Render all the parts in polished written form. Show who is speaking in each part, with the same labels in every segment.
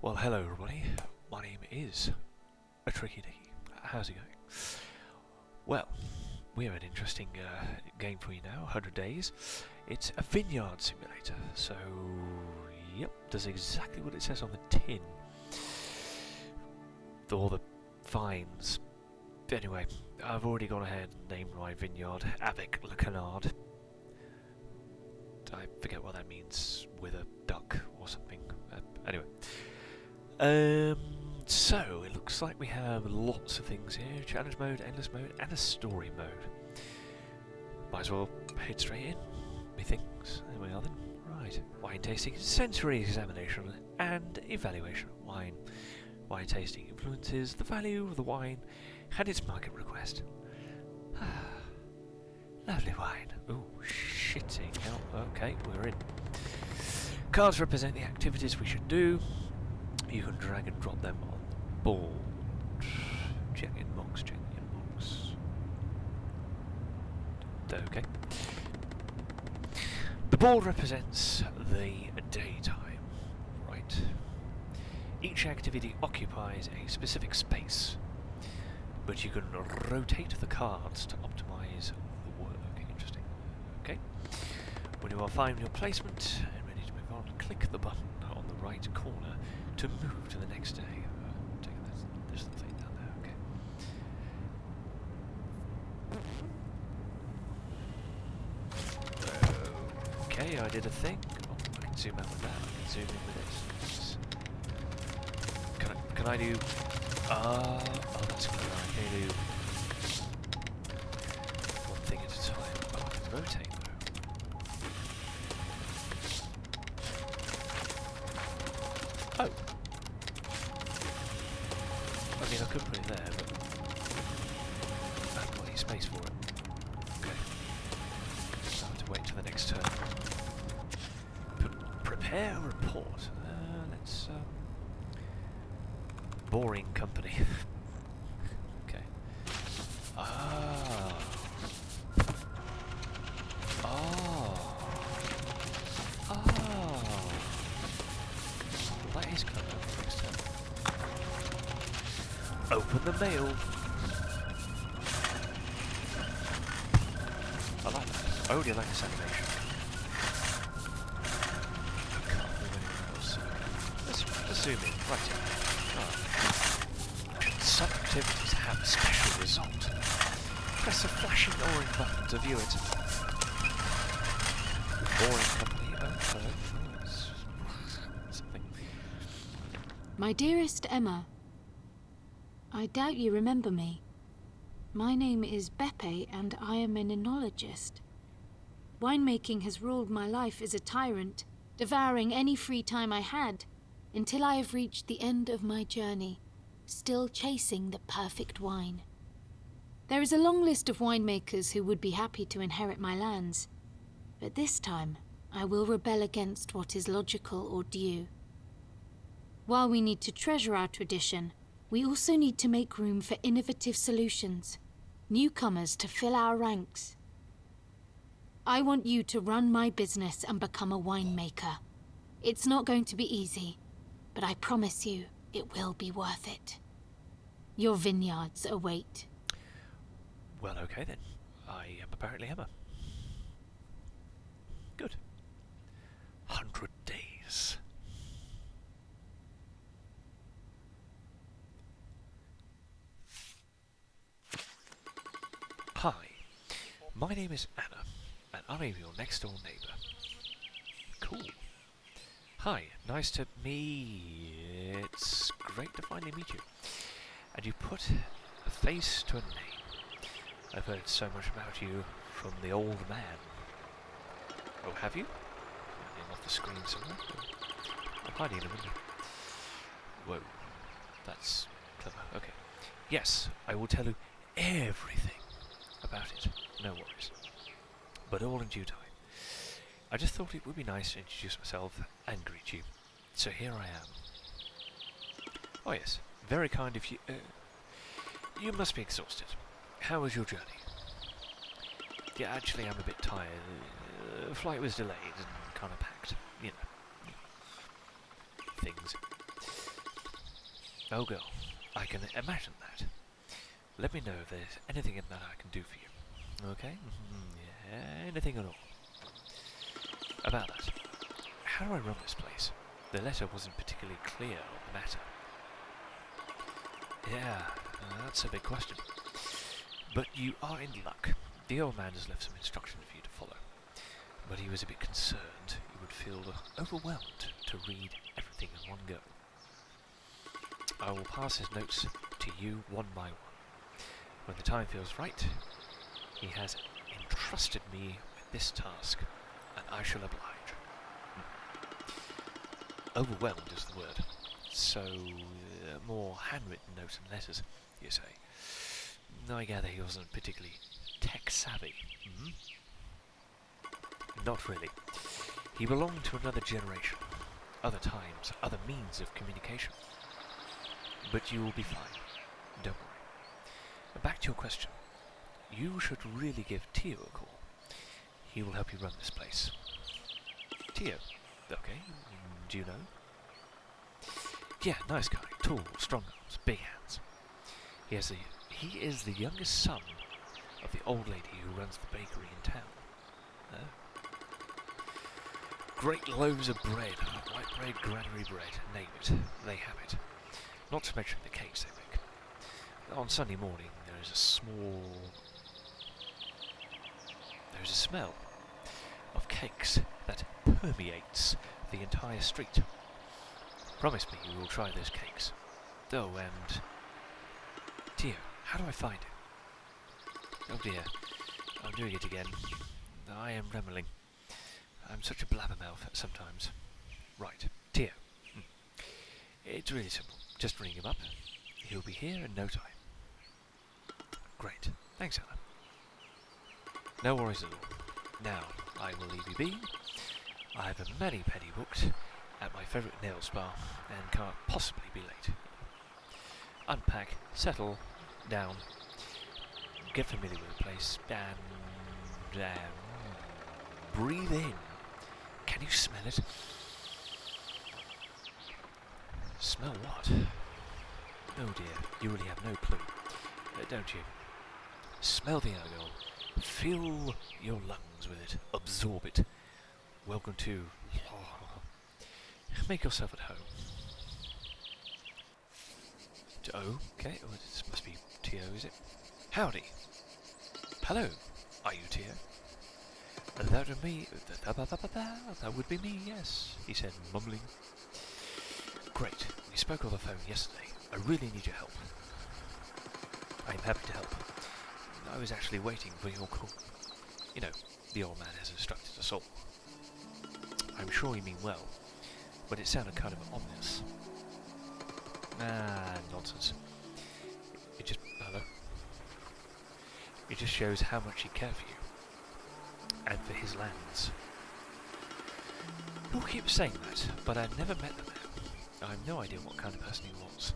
Speaker 1: Well, hello everybody. My name is a Tricky Dicky. How's it going? Well, we have an interesting game for you now. 100 Days. It's a vineyard simulator. So, yep, does exactly what it says on the tin. All the vines. Anyway, I've already gone ahead and named my vineyard Avec le Canard. I forget what that means, with a duck or something. Anyway. So, it looks like we have lots of things here. Challenge mode, endless mode, and a story mode. Might as well head straight in, methinks. There we are then. Right. Wine tasting, sensory examination, and evaluation of wine. Wine tasting influences the value of the wine and its market request. Lovely wine. Ooh, shitting hell. Okay, we're in. Cards represent the activities we should do. You can drag and drop them on the board. Check inbox, check inbox. Okay. The board represents the daytime, right? Each activity occupies a specific space, but you can rotate the cards to optimize the work. Interesting. Okay. When you are fine with your placement and ready to move on, click the button on the right corner to move to the next day. Take this. There's the thing down there. Okay. Okay, I did a thing. Oh, I can zoom out with that. I can zoom in with this. Can I do? Oh, that's clever. I can do one thing at a time. Oh, I can rotate though. Oh. I mean, I could put it there, but I haven't got any space for it. Okay. So I have to wait till the next turn. Prepare a report. Let's, boring company. Okay. Oh. Well, that is kind of next turn. Open the mail. I like that. I already like this animation. I can't move anywhere else. Let's zoom in. Right here. Some activities have a special result. Press the flashing orange button to view it. Boring company. Oh, something.
Speaker 2: My dearest Emma, I doubt you remember me. My name is Beppe and I am an enologist. Winemaking has ruled my life as a tyrant, devouring any free time I had, until I have reached the end of my journey, still chasing the perfect wine. There is a long list of winemakers who would be happy to inherit my lands, but this time I will rebel against what is logical or due. While we need to treasure our tradition, we also need to make room for innovative solutions, newcomers to fill our ranks. I want you to run my business and become a winemaker. It's not going to be easy, but I promise you it will be worth it. Your vineyards await.
Speaker 1: Well, okay then. I am apparently Emma. Good. 100 days. Hi, my name is Anna, and I'm your next door neighbour. Cool. Hi, nice to meet. It's great to finally meet you. And you put a face to a name. I've heard so much about you from the old man. Oh, have you? I'm off the screen somewhere. I'm hiding in a window. Whoa, that's clever. Okay. Yes, I will tell you everything about it. No worries. But all in due time. I just thought it would be nice to introduce myself and greet you. So here I am. Oh yes, very kind of you. You must be exhausted. How was your journey? Yeah, actually I'm a bit tired. Flight was delayed and kind of packed. You know. Things. Oh girl, I can imagine that. Let me know if there's anything in that I can do for you. Okay? Yeah, anything at all. About that, how do I run this place? The letter wasn't particularly clear on the matter. Yeah, that's a big question. But you are in luck. The old man has left some instructions for you to follow. But he was a bit concerned you would feel overwhelmed to read everything in one go. I will pass his notes to you one by one. When the time feels right, he has entrusted me with this task, and I shall oblige. Overwhelmed is the word. So, more handwritten notes and letters, you say. I gather he wasn't particularly tech-savvy. Not really. He belonged to another generation, other times, other means of communication. But you will be fine. Don't worry. Back to your question. You should really give Tio a call. He will help you run this place. Tio? Okay. Do you know? Yeah, nice guy. Tall, strong arms, big hands. He is the youngest son of the old lady who runs the bakery in town. Great loaves of bread, white bread, granary bread, name it, they have it. Not to mention the cakes they make. On Sunday morning there is a smell of cakes that permeates the entire street. Promise me you will try those cakes. Oh, and Tio, how do I find it? Oh dear, I'm doing it again. I am rambling. I'm such a blabbermouth sometimes. Right, Tio. It's really simple. Just ring him up. He'll be here in no time. Great. Thanks, Anna. No worries at all. Now, I will leave you be. I have a mani-pedi booked at my favourite nail spa and can't possibly be late. Unpack, settle, down, get familiar with the place, and breathe in. Can you smell it? Smell what? Oh dear, you really have no clue, don't you? Smell the alcohol. Fill your lungs with it. Absorb it. Welcome to... Make yourself at home. Okay, well, this must be Tio, is it? Howdy. Hello. Are you Tio? That would be me. That would be me, yes, he said, mumbling. Great. We spoke on the phone yesterday. I really need your help. I'm happy to help. I was actually waiting for your call. You know, the old man has instructed us all. I'm sure you mean well, but it sounded kind of ominous. Nonsense. Hello? It just shows how much he cared for you. And for his lands. People keep saying that, but I never met the man. I have no idea what kind of person he was.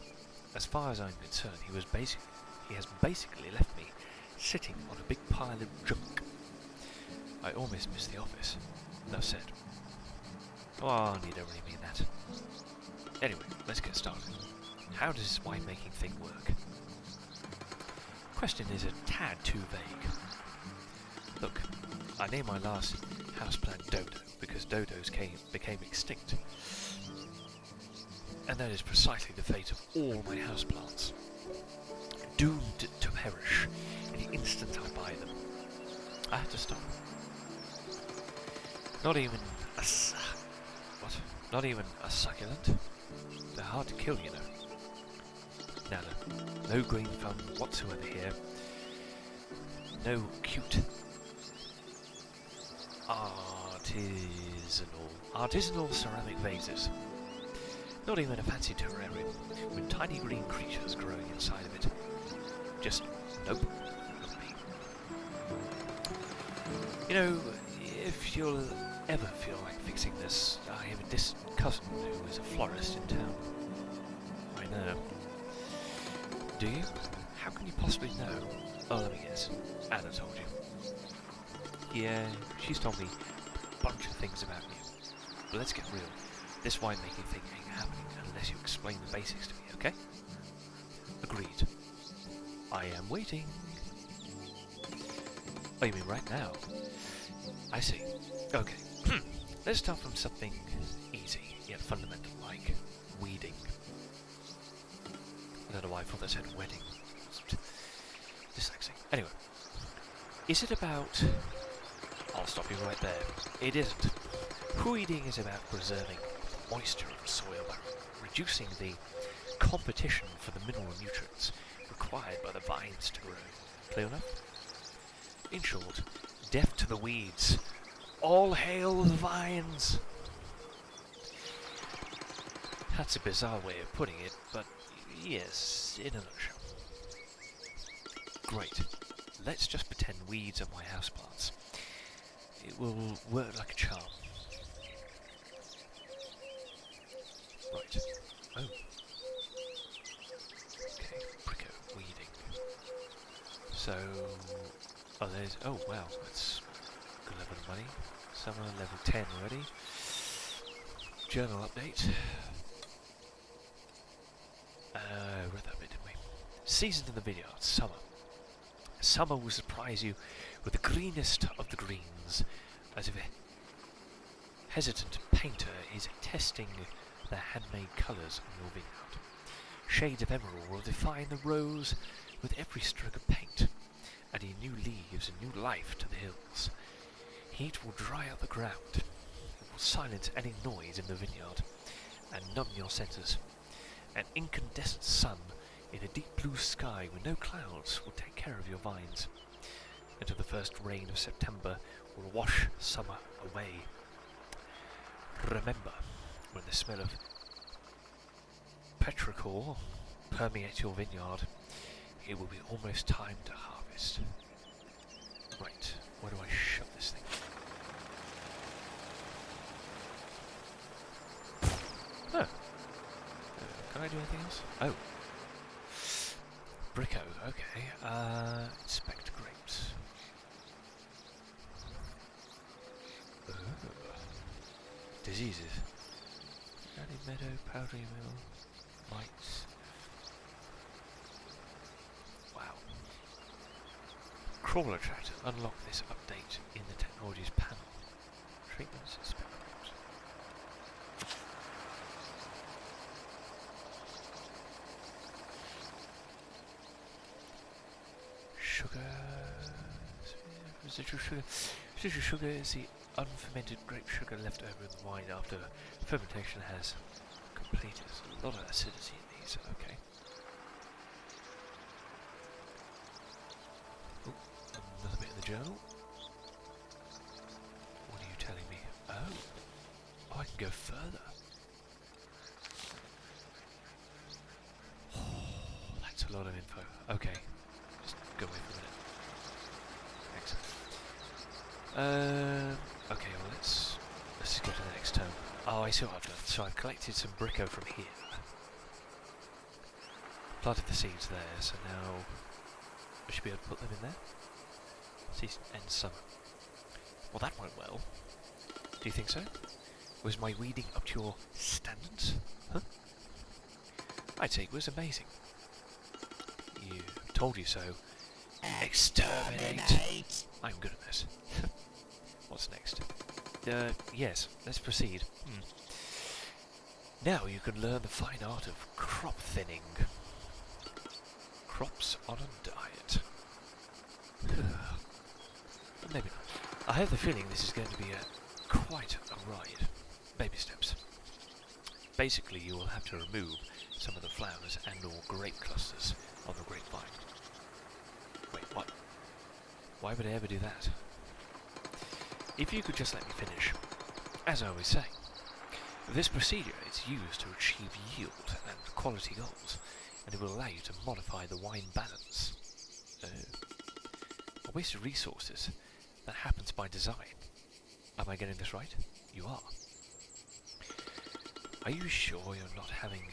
Speaker 1: As far as I'm concerned, he has basically left me sitting on a big pile of junk. I almost miss the office. Enough said. Oh, you don't really mean that. Anyway, let's get started. How does this winemaking thing work? Question is a tad too vague. Look, I named my last houseplant Dodo because dodos became extinct. And that is precisely the fate of all my houseplants. Doomed to perish in the instant I buy them. I had to stop. Not even a succulent? They're hard to kill, you know. No green thumb whatsoever here. No cute artisanal ceramic vases. Not even a fancy terrarium with tiny green creatures growing inside of it. Just nope, not me. You know, if you'll ever feel like fixing this, I have a distant cousin who is a florist in town. I know. Do you? How can you possibly know? Oh, let me guess. Anna told you. Yeah, she's told me a bunch of things about you. But let's get real. This winemaking thing ain't happening unless you explain the basics to me, okay? Agreed. I am waiting. Oh, you mean right now? I see. Okay. Let's start from something easy, yet fundamental, like weeding. I don't know why I thought that said wedding. Dyslexic. Anyway. Is it about... I'll stop you right there. It isn't. Weeding is about preserving moisture of the soil by reducing the competition for the mineral nutrients required by the vines to grow. Clear enough? In short, death to the weeds. All hail the vines! That's a bizarre way of putting it, but yes, in a nutshell. Great. Let's just pretend weeds are my houseplants. It will work like a charm. Right. Oh. Okay, Bricko, weeding. So... Oh, there's... Oh, wow, that's a good level of money. Summer, level 10 already. Journal update. Read that bit, didn't we? Season in the vineyard, summer. Summer will surprise you with the greenest of the greens, as if a hesitant painter is testing their handmade colours on your vineyard. Shades of emerald will define the rose with every stroke of paint, adding new leaves and new life to the hills. Heat will dry out the ground. It will silence any noise in the vineyard and numb your senses. An incandescent sun in a deep blue sky with no clouds will take care of your vines, until the first rain of September will wash summer away. Remember, when the smell of petrichor permeates your vineyard, it will be almost time to harvest. Right, where do I shove this thing? Oh. Can I do anything else? Oh. Bricko, okay. Inspect grapes. Diseases. Early meadow, powdery mill, mites. Wow. Crawler Chapter. Unlock this update in the technologies panel. Treatments, inspect grapes. Sugar. Residual sugar. Residual sugar is the unfermented grape sugar left over in the wine after fermentation has completed. There's a lot of acidity in these. Okay. Oh, another bit in the journal. What are you telling me? Oh, I can go further. Oh, that's a lot of info. Okay. Go away for a minute. Excellent. Okay, well let's just go to the next term. Oh, I see what I've done. So I've collected some Bricko from here. Planted the seeds there, so now I should be able to put them in there. Season ends summer. Well, that went well. Do you think so? Was my weeding up to your standards? Huh? I'd say it was amazing. You told you so. Exterminate! I'm good at this. What's next? Yes, let's proceed. Now you can learn the fine art of crop thinning. Crops on a diet. Maybe not. I have the feeling this is going to be quite a ride. Baby steps. Basically, you will have to remove some of the flowers and or grape clusters on the grapevine. Wait, what? Why would I ever do that? If you could just let me finish. As I always say, this procedure is used to achieve yield and quality goals, and it will allow you to modify the wine balance. A waste of resources that happens by design. Am I getting this right? You are. Are you sure you're not having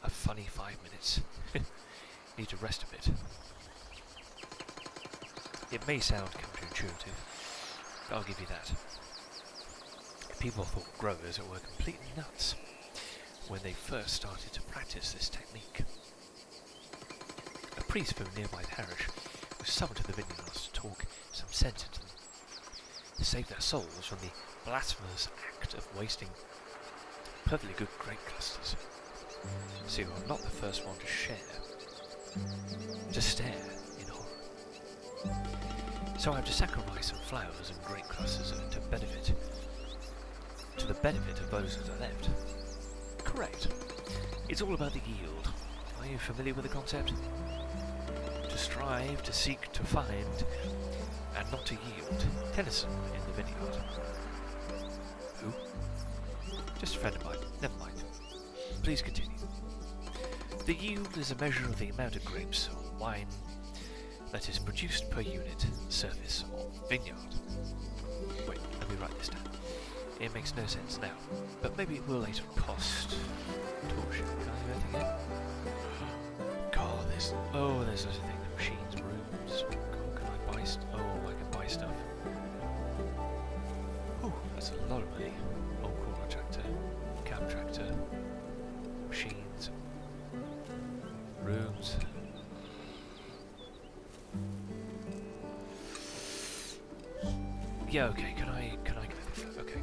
Speaker 1: a funny 5 minutes? Need to rest a bit. It may sound counterintuitive, but I'll give you that. People thought growers were completely nuts when they first started to practice this technique. A priest from a nearby parish was summoned to the vineyards to talk some sense into them, to save their souls from the blasphemous act of wasting perfectly good grape clusters. So you are not the first one to stare in horror. So I have to sacrifice some flowers and grape clusters to the benefit of those that are left. Correct. It's all about the yield. Are you familiar with the concept? To strive, to seek, to find, and not to yield. Tennyson in the vineyard. Who? Just a friend of mine. Never mind. Please continue. The yield is a measure of the amount of grapes or wine that is produced per unit surface of vineyard. Wait, let me write this down. It makes no sense now, but maybe it will later. Cost. Torsion. Can I do anything yet? God, there's such a thing. Machines, rooms. God, can I buy I can buy stuff. Oh, that's a lot of money. Old corner tractor, cab tractor, machines, rooms. Yeah, okay, can I go with that? Okay.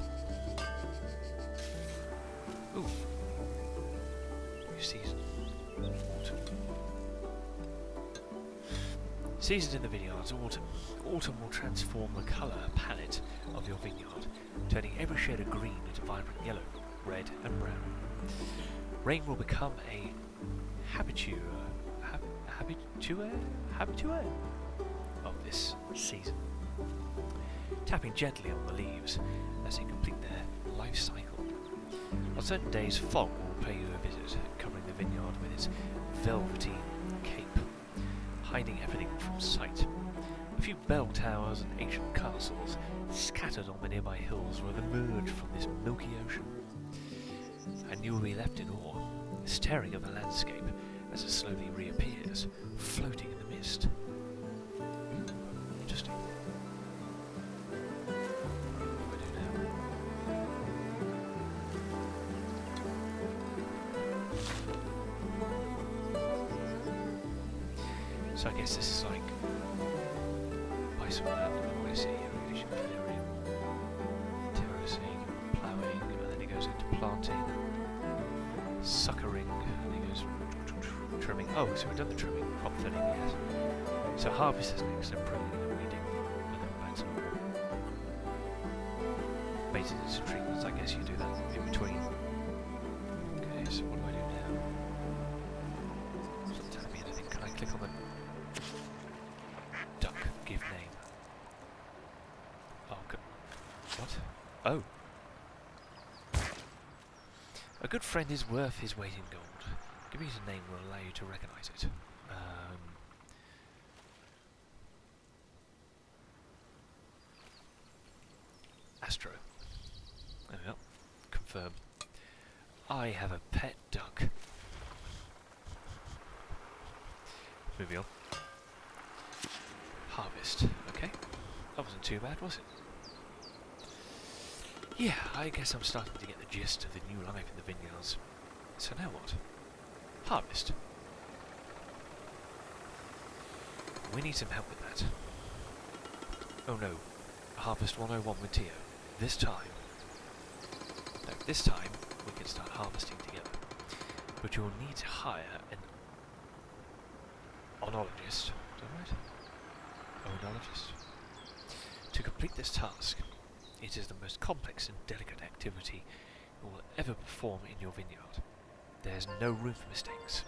Speaker 1: Ooh. New season. Autumn. Season in the vineyards, autumn. Autumn will transform the colour palette of your vineyard, turning every shade of green into vibrant yellow, red and brown. Rain will become a habitué of this season, tapping gently on the leaves as they complete their life cycle. On certain days, fog will pay you a visit, covering the vineyard with its velveteen cape, hiding everything from sight. A few bell towers and ancient castles scattered on the nearby hills will emerge from this milky ocean, and you will be left in awe, staring at the landscape as it slowly reappears, floating in the mist. Interesting. What do I do now? So I guess this is like buy some land, what is it? Irrigation, clearing, terracing, ploughing, and then it goes into planting, suckering, and it goes trimming. Oh, so we've done the trimming, crop thinning, yes. So harvest is next, and pruning and weeding, and then back to normal. Maintenance and treatments, I guess you do that in between. Okay, so what do I do now? It's not telling me anything. Can I click on the duck, give name? Oh, good. What? Oh. A good friend is worth his weight in gold. Giving it a name will allow you to recognise it. Astro. There we go. Confirm. I have a pet duck. Moving on. Harvest. Okay. That wasn't too bad, was it? Yeah, I guess I'm starting to get the gist of the new life in the vineyards. So now what? Harvest. We need some help with that. Oh no. Harvest 101 with Tio. This time we can start harvesting together. But you'll need to hire an oenologist. Is that right? Oenologist. To complete this task. It is the most complex and delicate activity you will ever perform in your vineyard. There's no room for mistakes.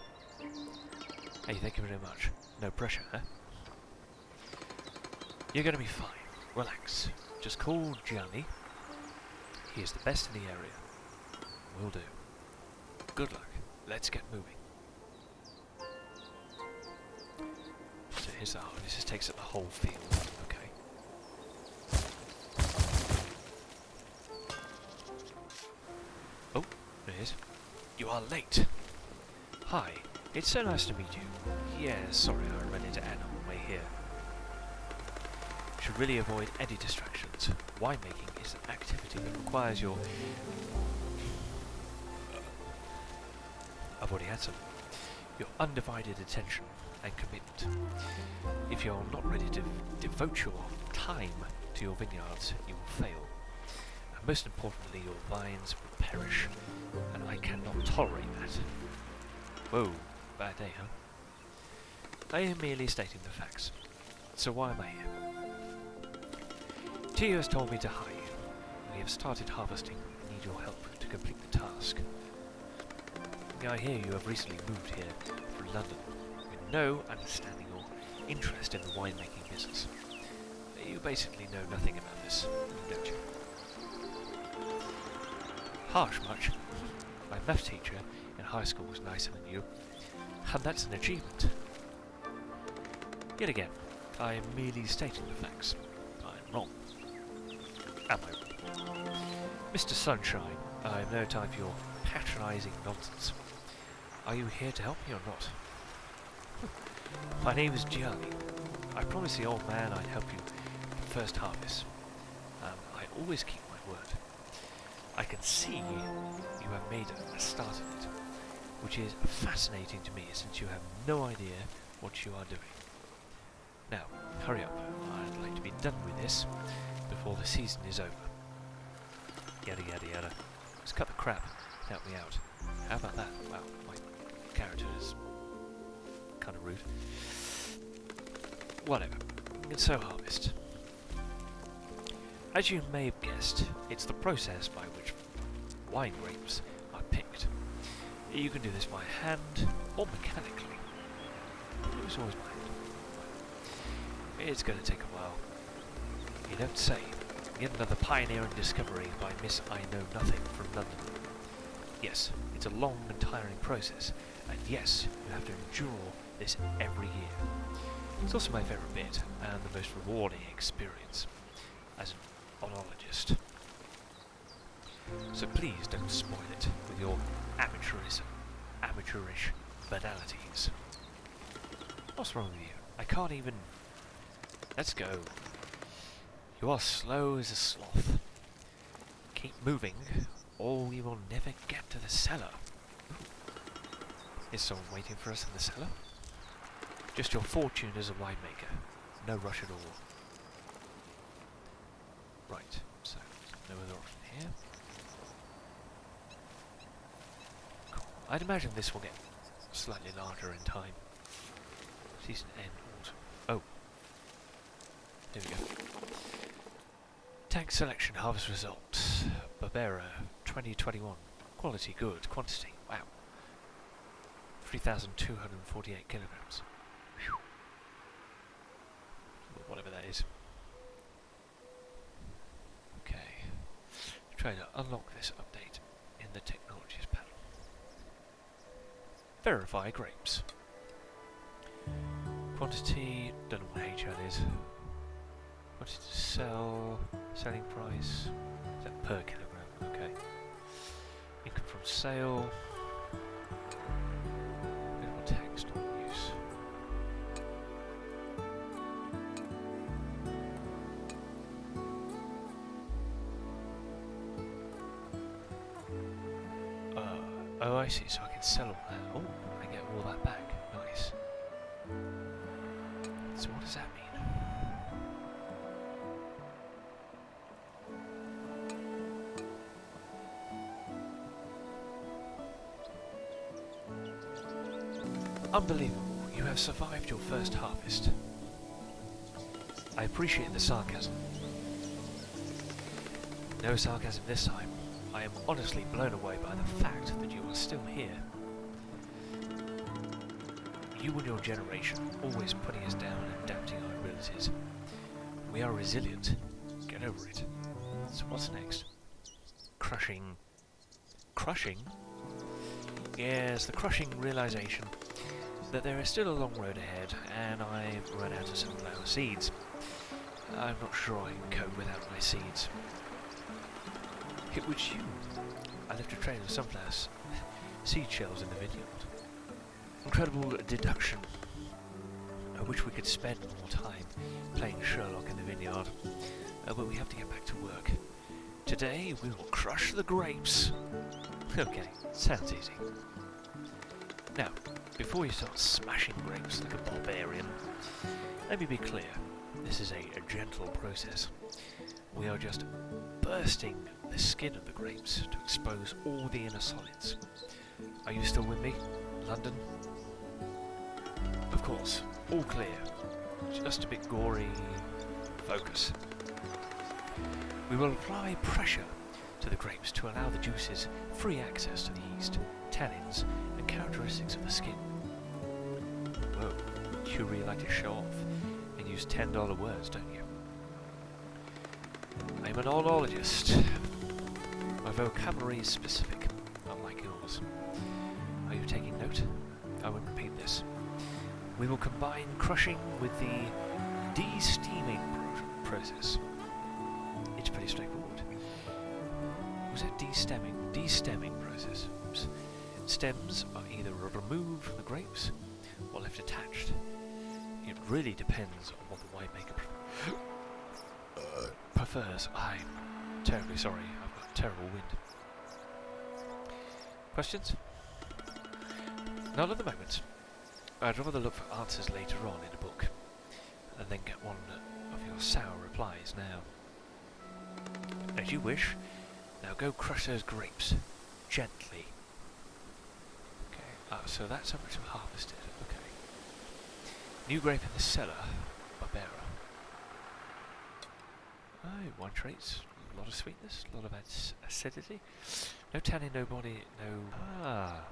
Speaker 1: Hey, thank you very much. No pressure, huh? You're gonna be fine. Relax. Just call Gianni. He is the best in the area. Will do. Good luck. Let's get moving. So here's the harvest. This takes up the whole field. Okay. Oh, there it is. You are late. Hi. It's so nice to meet you. Yeah, sorry, I ran into Anna on the way here. She to really avoid any distractions. Winemaking is an activity that requires your... I've already had some. Your undivided attention and commitment. If you're not ready to devote your time to your vineyards, you will fail. And most importantly, your vines will perish, and I cannot tolerate that. Whoa, bad day, huh? I am merely stating the facts. So why am I here? Tio has told me to hire you. We have started harvesting and need your help to complete the task. I hear you have recently moved here from London with no understanding or interest in the winemaking business. You basically know nothing about this, don't you? Harsh much. My math teacher in high school was nicer than you, and that's an achievement. Yet again, I am merely stating the facts. I'm wrong. Am I wrong? Mr. Sunshine, I have no time for your patronising nonsense. Are you here to help me or not? My name is Gianni. I promised the old man I'd help you for first harvest. I always keep my word. I can see you have made a start of it, which is fascinating to me since you have no idea what you are doing. Now, hurry up. I'd like to be done with this before the season is over. Yada yada yada. Let's cut the crap and help me out. How about that? Wow, my character is kind of rude. Whatever. It's so harvest. As you may have guessed, it's the process by which wine grapes are picked. You can do this by hand or mechanically. It was always by hand. It's going to take a while. You don't say. Yet another pioneering discovery by Miss I Know Nothing from London. Yes, it's a long and tiring process, and yes, you have to endure this every year. It's also my favourite bit, and the most rewarding experience as an onologist. So please don't spoil it with your amateurish banalities. What's wrong with you? I can't even... Let's go. You are slow as a sloth. Keep moving, or we will never get to the cellar. Is someone waiting for us in the cellar? Just your fortune as a winemaker. No rush at all. Right, so no other option here. Cool. I'd imagine this will get slightly larger in time. Season end autumn. Oh. Here we go. Tank selection harvest results. Barbera 2021. Quality good. Quantity. Wow. 3,248 kilograms. Whew. Whatever that is. Okay. Try to unlock this update in the technologies panel. Verify grapes. Quantity. Don't know what HL is. Quantity to sell. Selling price. Is that per kilogram? Okay. Income from sale. Minimal text on use. Oh, I see. So I can sell all that. Oh, I get all that back. Nice. So what does that mean? Unbelievable. You have survived your first harvest. I appreciate the sarcasm. No sarcasm this time. I am honestly blown away by the fact that you are still here. You and your generation, always putting us down and doubting our abilities. We are resilient. Get over it. So what's next? Crushing. Crushing? Yes, the crushing realization that there is still a long road ahead, and I've run out of sunflower seeds. I'm not sure I can cope without my seeds. It was you. I left a trail of sunflower seed shells in the vineyard. Incredible deduction. I wish we could spend more time playing Sherlock in the vineyard, but we have to get back to work. Today we will crush the grapes. Okay, sounds easy. Now, before you start smashing grapes like a barbarian, let me be clear, this is a gentle process. We are just bursting the skin of the grapes to expose all the inner solids. Are you still with me, London? Of course, all clear. Just a bit gory. Focus. We will apply pressure to the grapes to allow the juices free access to the yeast, tannins, and characteristics of the skin. Whoa, you really like to show off and use $10 words, don't you? I'm an oenologist. My vocabulary is specific, unlike yours. Are you taking note? I won't repeat this. We will combine crushing with the de-steaming process. It's pretty straightforward. Was it de-stemming? De-stemming process. Oops. Stems are either removed from the grapes or left attached. It really depends on what the winemaker prefers. I'm terribly sorry. I've got terrible wind. Questions? Not at the moment. I'd rather look for answers later on in a book, and then get one of your sour replies now. As you wish. Now go crush those grapes. Gently. Okay, so that's how much we harvested. Okay. New grape in the cellar. Barbera. Oh, wine traits. A lot of sweetness, a lot of acidity. No tannin, no body, no... Ah.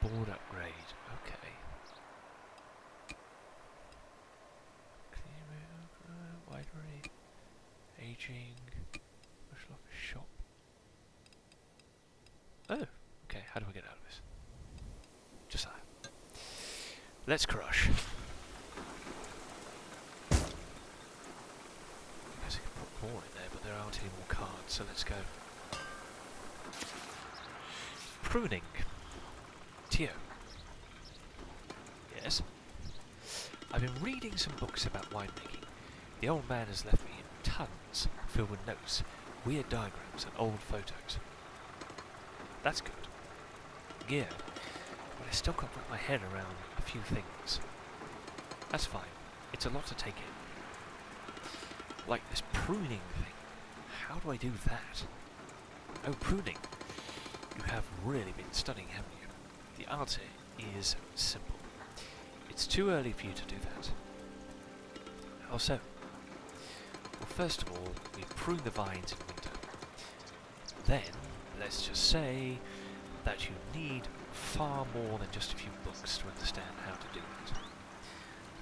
Speaker 1: Board upgrade. Okay. Winery. Aging. Commercial office shop. Oh, okay. How do I get out of this? Just that. Let's crush. I guess I could put more in there, but there aren't any more cards, so let's go. Pruning. Tio. Yes? I've been reading some books about winemaking. The old man has left me tons filled with notes, weird diagrams and old photos. That's good. Yeah, but I still can't wrap my head around a few things. That's fine. It's a lot to take in. Like this pruning thing. How do I do that? Oh, pruning. You have really been studying, haven't you? The answer is simple. It's too early for you to do that. How so? Well, first of all, we prune the vines in winter. Then, let's just say that you need far more than just a few books to understand how to do that.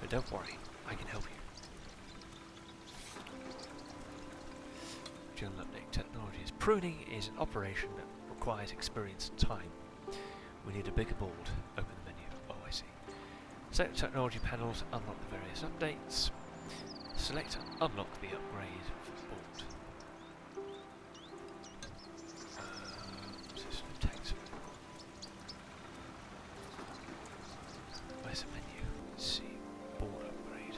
Speaker 1: But don't worry, I can help you. General update technologies. Pruning is an operation that requires experience and time. We need a bigger board. Open the menu. Oh, I see. Select technology panels, unlock the various updates. Select and unlock the upgrade for the board. System text. Where's the menu? Let's see. Board upgrade.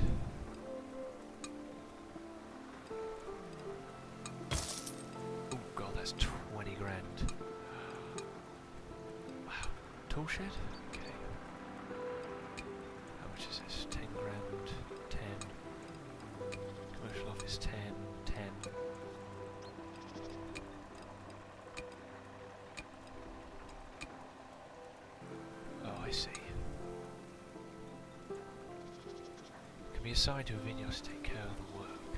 Speaker 1: Oh god, that's 20 grand. Wow. Tool shed? Okay. How much is this? 10 grand. 10. Commercial office 10, 10. Oh, I see. Can be assigned to a vineyard to take care of the work.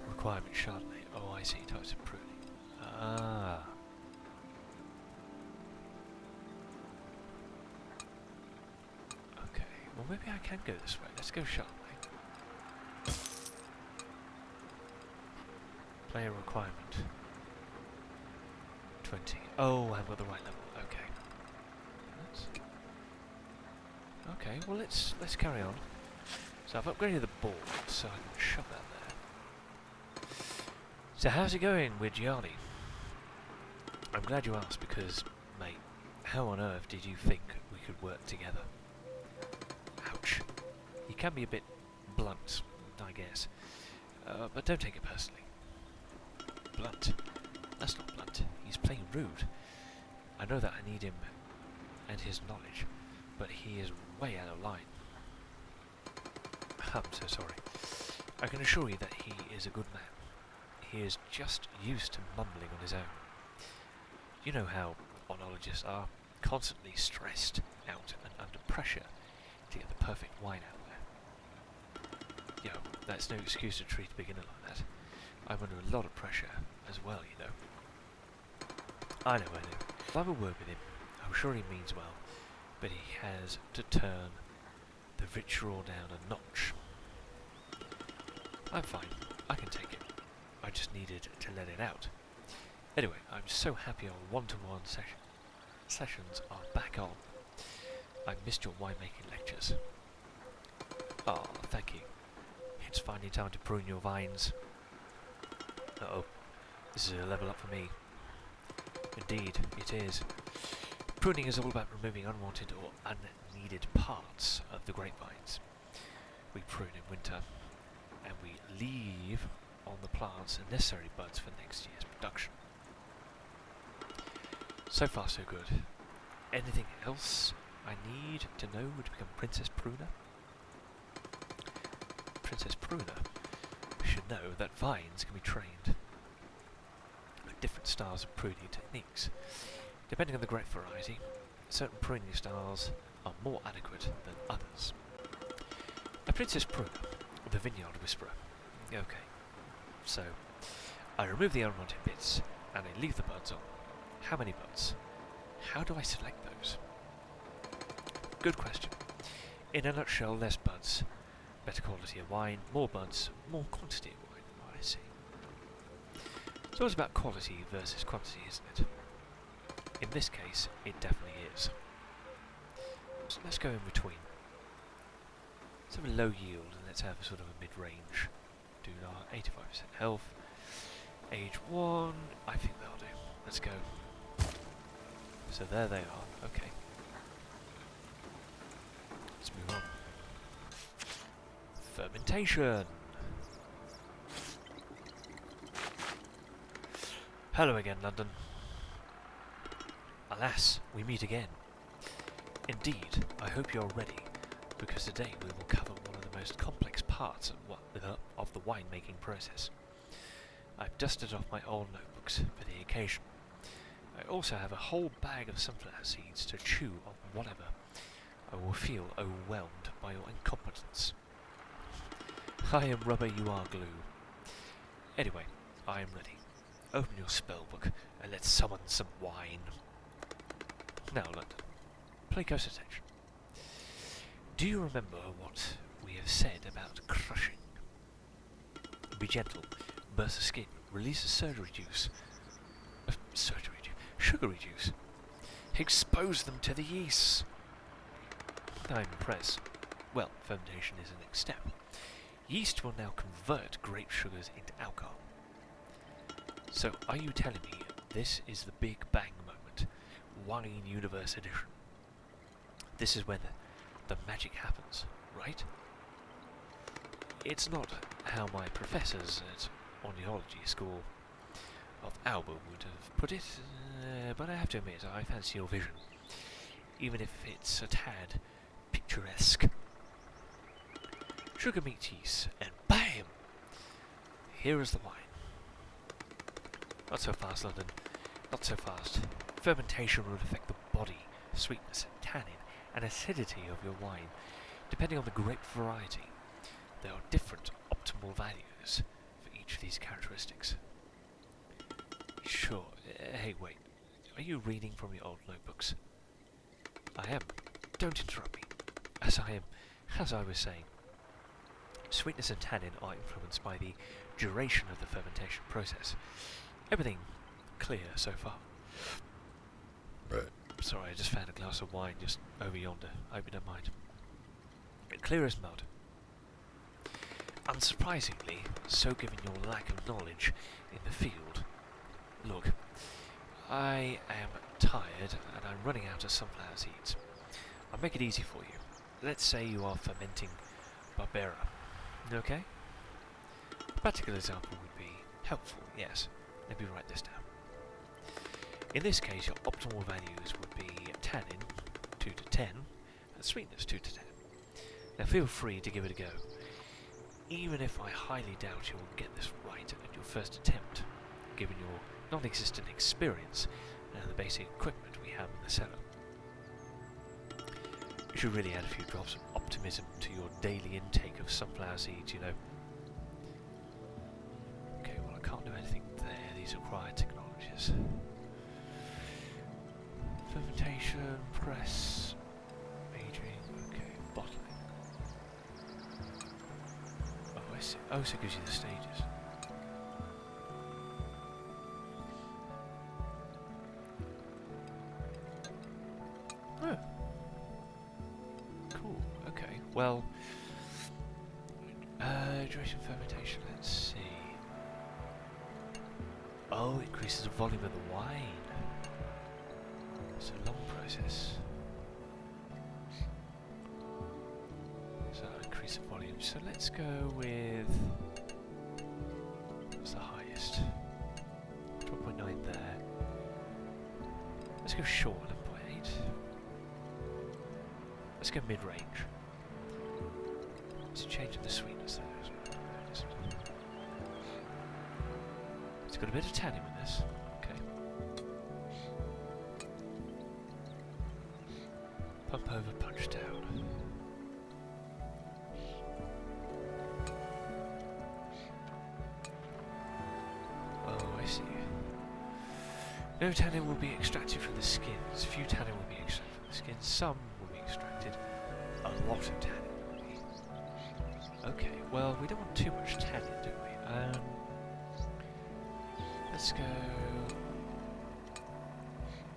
Speaker 1: Requirement Chardonnay. Oh, I see. Types of pruning. Ah. Well, maybe I can go this way. Let's go Chardonnay. Player requirement. 20. Oh, I've got the right level. Okay. Okay, well let's carry on. So I've upgraded the board, so I can shove that there. So how's it going with Gianni? I'm glad you asked because, mate, How on earth did you think we could work together? Ouch. You can be a bit blunt, I guess. But don't take it personally. Blunt? That's not blunt. He's plain rude. I know that I need him and his knowledge, but he is way out of line. I'm so sorry. I can assure you that he is a good man. He is just used to mumbling on his own. You know how oenologists are, constantly stressed out and under pressure to get the perfect wine out there. Yo, that's no excuse to treat a beginner like that. I'm under a lot of pressure as well, you know. I know. I'll have a word with him. I'm sure he means well, but he has to turn the vitriol down a notch. I'm fine. I can take it. I just needed to let it out. Anyway, I'm so happy our one-to-one sessions are back on. I missed your winemaking lectures. Oh, thank you. It's finally time to prune your vines. Uh-oh. This is a level up for me. Indeed, it is. Pruning is all about removing unwanted or unneeded parts of the grapevines. We prune in winter, and we leave on the plants the necessary buds for next year's production. So far so good. Anything else I need to know to become Princess Pruner? Princess Pruner should know that vines can be trained with different styles of pruning techniques. Depending on the grape variety, certain pruning styles are more adequate than others. A Princess Pruner, the Vineyard Whisperer. Okay, so I remove the unwanted bits and I leave the buds on. How many buds? How do I select those? Good question. In a nutshell, less buds, better quality of wine, more buds, more quantity of wine. Oh, I see. So it's about quality versus quantity, isn't it? In this case, it definitely is. So let's go in between. Let's have a low yield and let's have a sort of a mid-range. Do our 85% health. Age 1, I think that'll do. Let's go. So there they are. Okay. Let's move on. Fermentation. Hello again, London. Alas, we meet again. Indeed, I hope you're ready, because today we will cover one of the most complex parts of the winemaking process. I've dusted off my old notebooks for the occasion. I also have a whole bag of sunflower seeds to chew on whatever I will feel overwhelmed by your incompetence. I am rubber, you are glue. Anyway, I am ready. Open your spellbook and let's summon some wine. Now, London, pay close attention. Do you remember what we have said about crushing? Be gentle, burst the skin, release the sugary juice. Expose them to the yeast. I'm impressed. Well, fermentation is the next step. Yeast will now convert grape sugars into alcohol. So, are you telling me this is the Big Bang moment? Wine Universe Edition. This is when the magic happens, right? It's not how my professors at Ornithology School of Alba would have put it, but I have to admit I fancy your vision, even if it's a tad picturesque. Sugar meets yeast, and BAM! Here is the wine. Not so fast, London. Not so fast. Fermentation will affect the body, sweetness, tannin, and acidity of your wine, depending on the grape variety. There are different optimal values for each of these characteristics. Sure. Hey, wait. Are you reading from your old notebooks? I am. Don't interrupt me. As I was saying, sweetness and tannin are influenced by the duration of the fermentation process. Everything clear so far.
Speaker 3: Right.
Speaker 1: Sorry, I just found a glass of wine just over yonder. I hope you don't mind. Clear as mud. Unsurprisingly, so given your lack of knowledge in the field. Look, I am tired and I'm running out of sunflower seeds. I'll make it easy for you. Let's say you are fermenting Barbera. Okay? A practical example would be helpful, yes. Let me write this down. In this case, your optimal values would be tannin, 2 to 10, and sweetness, 2 to 10. Now feel free to give it a go, even if I highly doubt you will get this right at your first attempt, given your non-existent experience and the basic equipment we have in the cellar. You should really add a few drops of optimism to your daily intake of sunflower seeds, you know. Okay, well I can't do anything there, these require technologies. Fermentation, press, aging, okay, bottling. Oh, I see. Oh, so it gives you the stages. Oh. Cool, okay. Well, duration fermentation, let's see. Oh, it increases the volume of the wine. It's a long process. So increase the volume. So let's go with... what's the highest? 12.9 there. Let's go short, 11.8. Let's go mid-range. It's changing the sweetness there as well. It's got a bit of tannin in this. Okay. Pump over, punch down. Oh, I see. No tannin will be extracted from the skins. Few tannin will be extracted from the skins. Some will be extracted. A lot of tannin will be. Okay, well, we don't want too much tannin, do we? Let's go...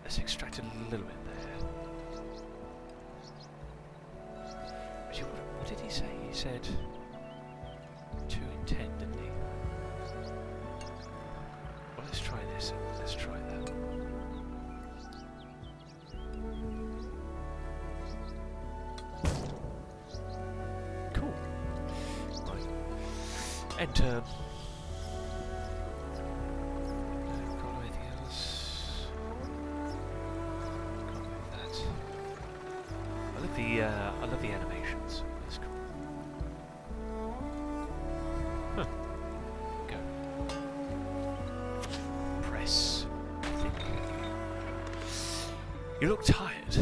Speaker 1: let's extract a little bit there. Actually, what did he say? He said 2 and 10, didn't he? Well, let's try this. Let's try that. Cool. Right. Enter. I love the animations. That's cool. Huh. Go. Press. You look tired.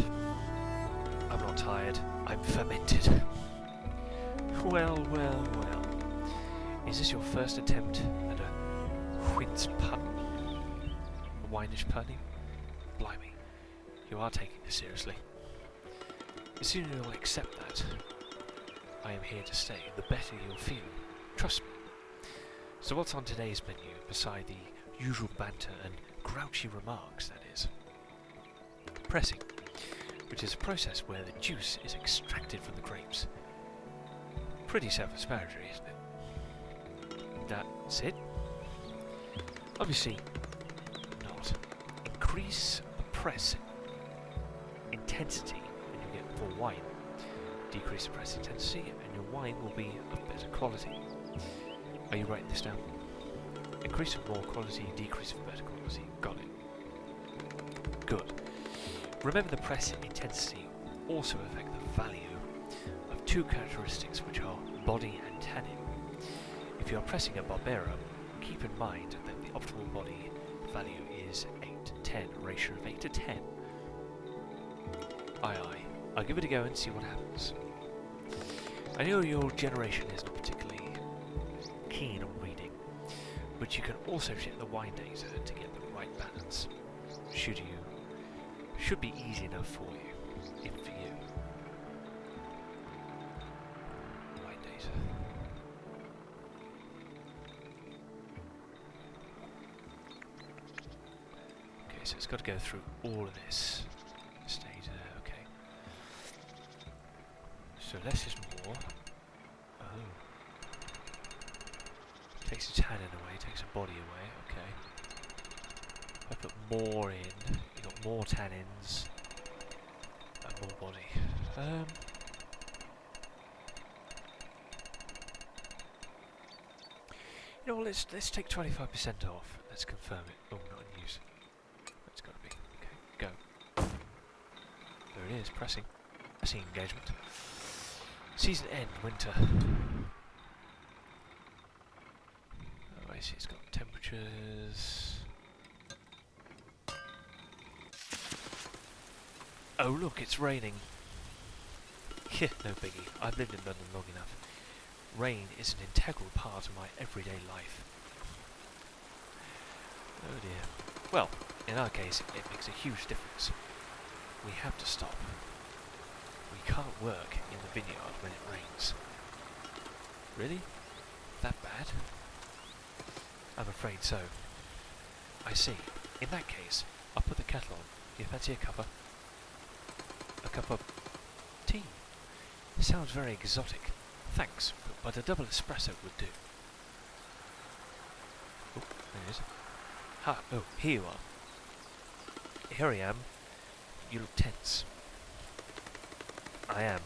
Speaker 1: I'm not tired. I'm fermented. Well, well, well. Is this your first attempt at a Quince pun? A winish punning? Blimey. You are taking this seriously. The sooner you'll accept that I am here to stay, the better you'll feel. Trust me. So what's on today's menu, beside the usual banter and grouchy remarks, that is? Pressing, which is a process where the juice is extracted from the grapes. Pretty self-explanatory, isn't it? That's it? Obviously not. Increase the press intensity for wine. Decrease the press intensity and your wine will be of better quality. Are you writing this down? Increase for more quality, decrease for better quality. Got it. Good. Remember the press intensity also affect the value of two characteristics which are body and tannin. If you are pressing a Barbera, keep in mind that the optimal body value is 8 to 10, a ratio of 8 to 10. Aye aye. I'll give it a go and see what happens. I know your generation isn't particularly keen on reading, but you can also check the wine data to get the right balance. Should be easy enough for you, even for you. Wine data. Okay, so it's got to go through all of this. So less is more. Oh. Takes the tannin away, takes the body away, okay. If I put more in, you got more tannins, and more body. You know what, let's take 25% off. Let's confirm it. Oh, not in use. That's gotta be. Okay, go. There it is, pressing. Pressing engagement. Season end, winter. Oh, I see, it's got temperatures. Oh look, it's raining. Yeah, no biggie. I've lived in London long enough. Rain is an integral part of my everyday life. Oh dear. Well, in our case, it makes a huge difference. We have to stop. We can't work in the vineyard when it rains. Really? That bad? I'm afraid so. I see. In that case, I'll put the kettle on. Do you fancy a cuppa? A cup of tea? Sounds very exotic. Thanks, but a double espresso would do. Oh, there it is. Ha! Oh, here you are. Here I am. You look tense. I am.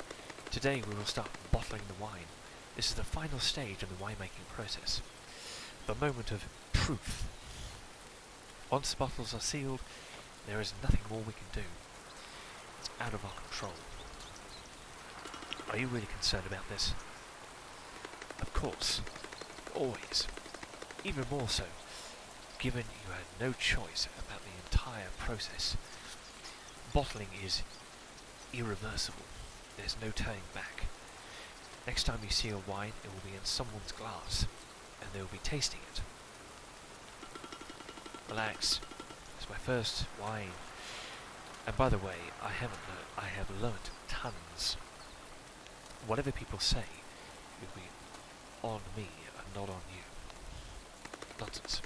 Speaker 1: Today we will start bottling the wine. This is the final stage in the winemaking process. The moment of truth. Once the bottles are sealed, there is nothing more we can do. It's out of our control. Are you really concerned about this? Of course. Always. Even more so, given you had no choice about the entire process. Bottling is irreversible. There's no turning back. Next time you seal wine, it will be in someone's glass, and they will be tasting it. Relax. It's my first wine. And by the way, I have learnt tons. Whatever people say, it will be on me and not on you. Nonsense.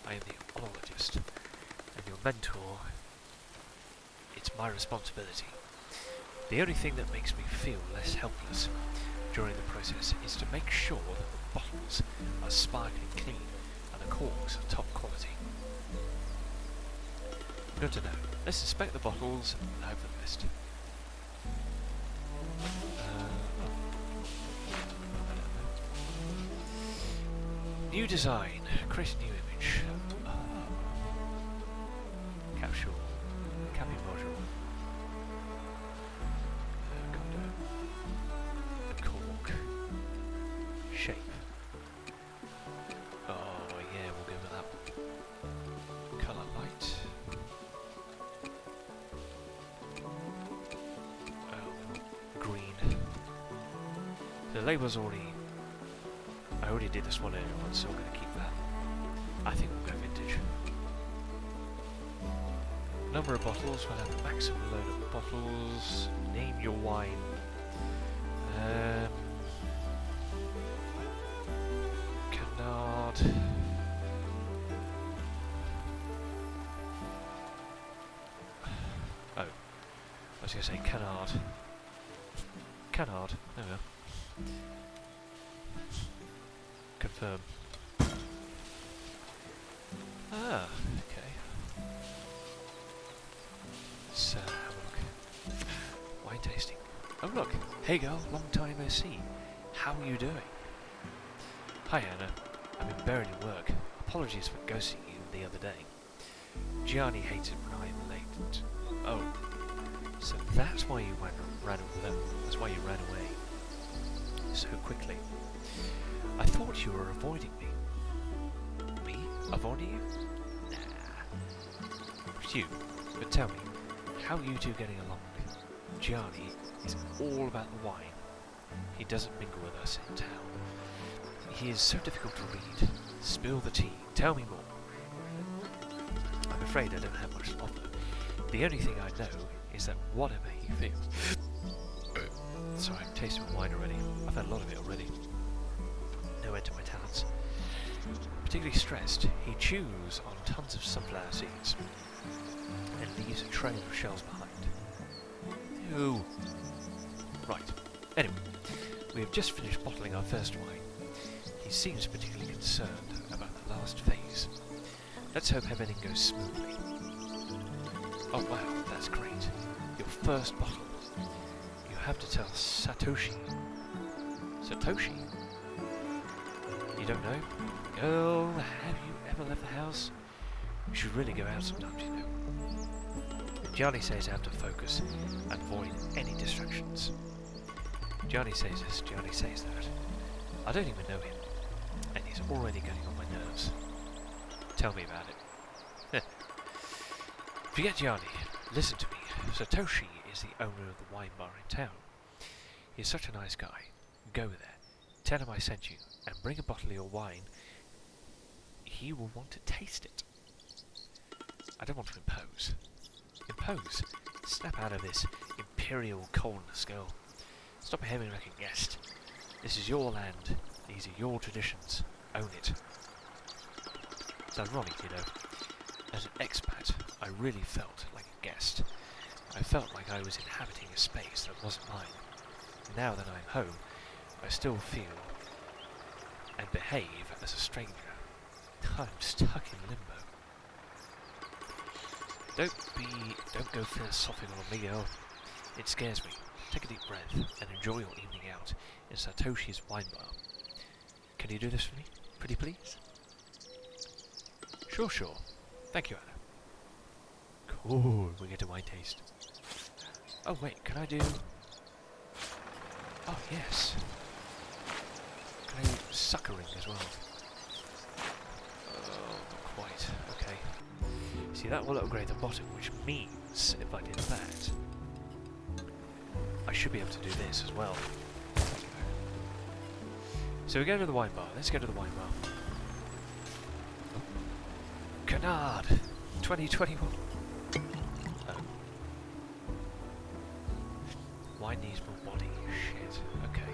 Speaker 1: I am the onologist, and your mentor. It's my responsibility. The only thing that makes me feel less helpless during the process is to make sure that the bottles are sparkling clean and the corks are top quality. Good to know. Let's inspect the bottles and hope for the best. New design. Create a new image. Capsule. Capping module. Condo. Cork. Shape. Oh yeah, we'll go with that one. Colour light. Oh, green. The label's already... I already did this one earlier on, so I'm going to keep that. I think we'll go vintage. Number of bottles, we'll have a maximum load of bottles. Name your wine. Canard. Oh. I was going to say canard. Canard. There we go. Confirm. Ah, okay. So, have a look. Wine tasting. Oh look, hey girl, long time no see. How are you doing? Hi Anna, I've been buried in work. Apologies for ghosting you the other day. Gianni hates it when I'm late. Oh, so that's why you that's why you ran away so quickly. I thought you were avoiding me. Me? Avoiding you? Nah. Phew. But tell me, how are you two getting along? Gianni is all about the wine. He doesn't mingle with us in town. He is so difficult to read. Spill the tea. Tell me more. I'm afraid I don't have much to offer. The only thing I know is that whatever he feels... Sorry, I'm tasting wine already. I've had a lot of it already. No end to my talents. Particularly stressed, he chews on tons of sunflower seeds and leaves a trail of shells behind. Ew. Right. Anyway, we have just finished bottling our first wine. He seems particularly concerned about the last phase. Let's hope everything goes smoothly. Oh wow, that's great. Your first bottle. You have to tell Satoshi. Satoshi? You don't know? Girl, have you ever left the house? You should really go out sometimes, you know. Gianni says I have to focus and avoid any distractions. Gianni says this, Gianni says that. I don't even know him, and he's already getting on my nerves. Tell me about it. Forget Gianni. Listen to me. Satoshi is the owner of the wine bar in town. He's such a nice guy. Go there, tell him I sent you, and bring a bottle of your wine. He will want to taste it. I don't want to impose. Impose? Snap out of this imperial coldness, girl. Stop behaving like a guest. This is your land. These are your traditions. Own it. It's ironic, you know. As an expat, I really felt like a guest. I felt like I was inhabiting a space that wasn't mine. Now that I'm home, I still feel and behave as a stranger. I'm stuck in limbo. Don't go philosophical on me, girl. It scares me. Take a deep breath and enjoy your evening out in Satoshi's wine bar. Can you do this for me? Pretty please? Sure. Thank you, Anna. Cool, we get a wine taste. Oh wait, can I do... Oh yes. Can I do suckering as well? Oh, not quite. Okay. See, that will upgrade the bottom, which means if I did that, I should be able to do this as well. So we go to the wine bar. Let's go to the wine bar. Canard 2021. Wine needs more body. Shit. Okay.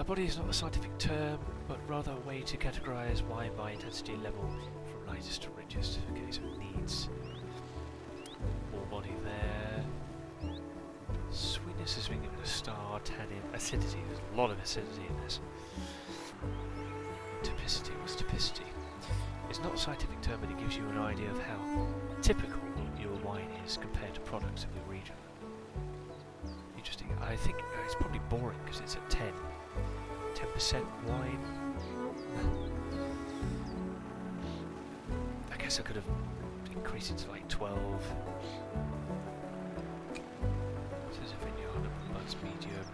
Speaker 1: Body is not a scientific term, but rather a way to categorize wine by intensity level from lightest to richest. Okay, so it needs more body there. Sweetness has been given a star. Tannin, acidity. There's a lot of acidity in this. Typicity. What's typicity? It's not a scientific term, but it gives you an idea of how typical your wine is compared to products of the region. Interesting. I think it's probably boring because it's at 10% wine. I guess I could have increased it to like 12. Says a vineyard, buds medium.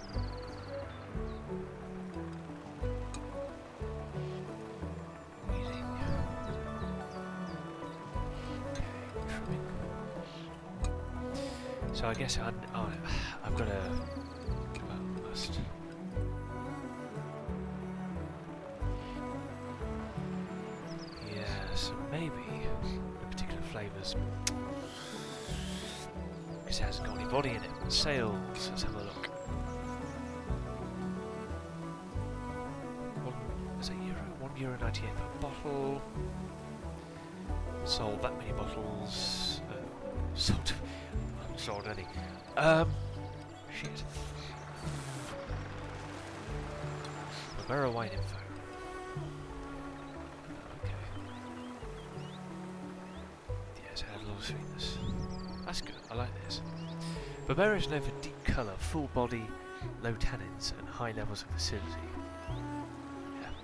Speaker 1: So I guess I've got to... Well, must... Yeah, so maybe the particular flavours... Because it hasn't got any body in it. Sales, let's have a look. €1.98 per bottle. Sold that many bottles. Sold any. Shit. Barbera wine info. Okay. Yes, it had a lot of sweetness. That's good, I like this. Barbera is known for deep colour, full body, low tannins, and high levels of acidity. Yeah.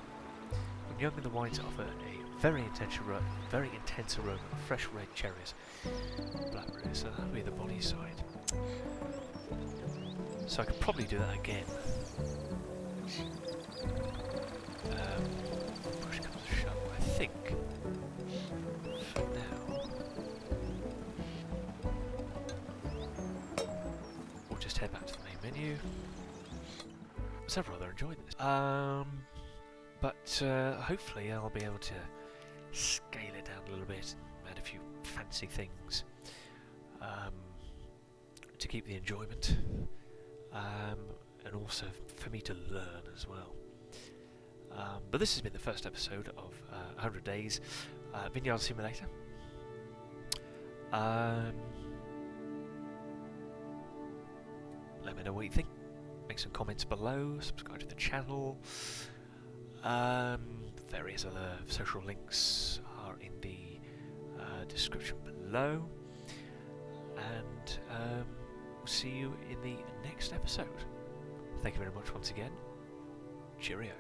Speaker 1: When young, the wines offer a very intense aroma of fresh red cherries, blackberries, so that'll be the body side. So I could probably do that again. Push comes to shove, I think. For now, we'll just head back to the main menu. So I've rather enjoyed this. But hopefully I'll be able to scale it down a little bit, add a few fancy things to keep the enjoyment, and also for me to learn as well. But this has been the first episode of 100 Days Vineyard Simulator. Let me know what you think. Make some comments below, subscribe to the channel. Various other social links are in the description below. And we'll see you in the next episode. Thank you very much once again. Cheerio.